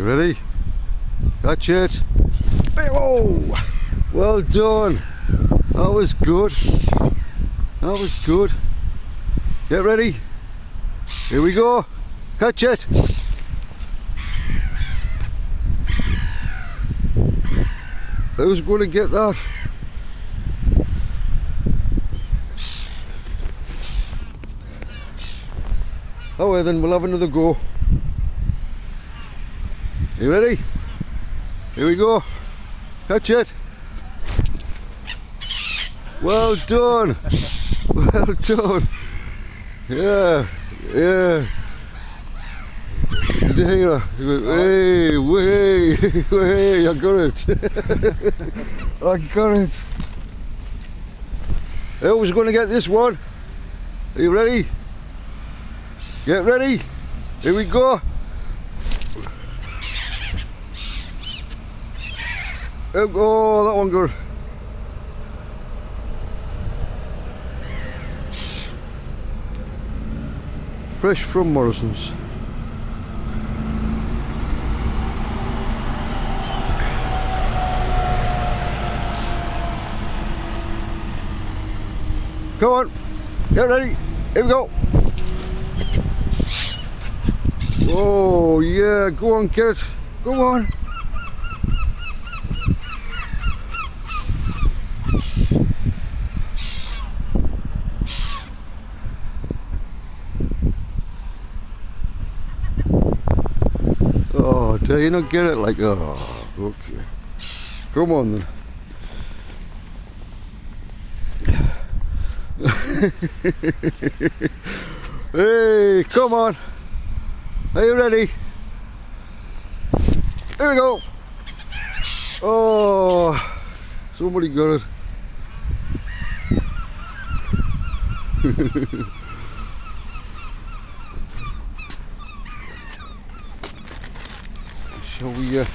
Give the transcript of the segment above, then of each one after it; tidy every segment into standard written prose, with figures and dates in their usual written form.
You ready? Catch it. Oh! Well done. That was good. That was good. Get ready. Here we go. Catch it. Who's going to get that? Oh well, then we'll have another go. You ready? Here we go. Catch it. Well done. Well done. Yeah, yeah. Did you hear her? You went, hey, way, way, I got it. I got it. Who's going to get this one? Are you ready? Get ready. Here we go. Oh, that one good. Fresh from Morrison's. Come on, get ready. Here we go. Oh yeah, go on, get it. Go on. Oh, do you not get it? Like, oh, okay. Come on then. Hey, come on. Are you ready? Here we go. Oh, somebody got it. Shall we up.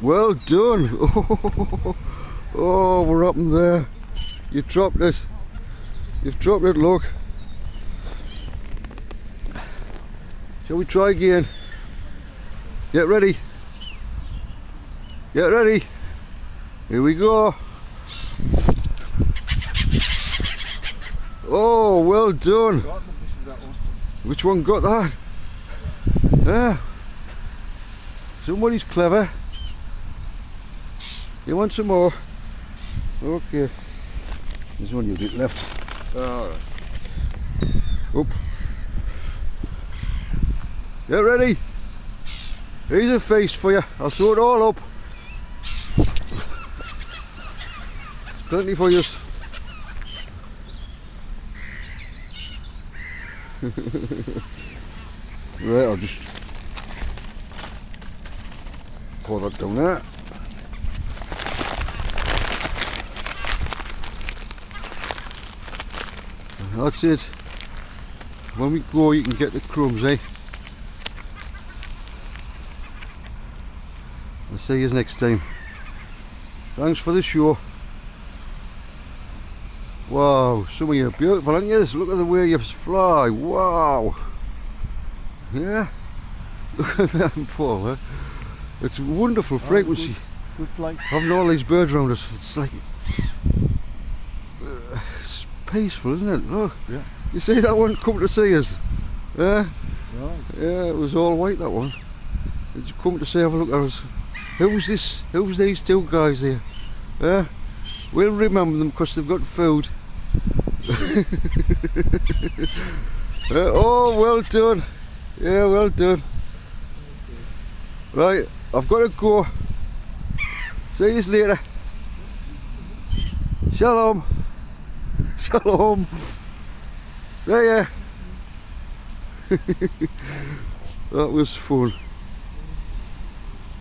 Well done. Oh, we're up in there. You dropped it. You've dropped it, look. Shall we try again? Get ready. Get ready. Here we go. Oh, well done. Which one got that? Ah, somebody's clever. You want some more? Okay. There's one you get left. Alright. Up. Get ready. Here's a feast for you. I'll throw it all up. There's plenty for you. Right, I'll just pour that down there. That's it. When we go, you can get the crumbs, eh? I'll see you next time. Thanks for the show. Wow, some of you are beautiful, aren't you? Look at the way you fly. Wow. Yeah. Look at that, Paul. Eh? It's a wonderful frequency. Good flight. Having all these birds around us. It's like it's peaceful, isn't it? Look. Yeah. You see that one come to see us? Yeah. Right. Yeah, it was all white, that one. It's come to say, have a look at us. Who's this? Who's these two guys here? Yeah. We'll remember them because they've got food. Oh, well done. Yeah, well done. Right, I've got to go. See you later. Shalom. Shalom. See ya. That was fun.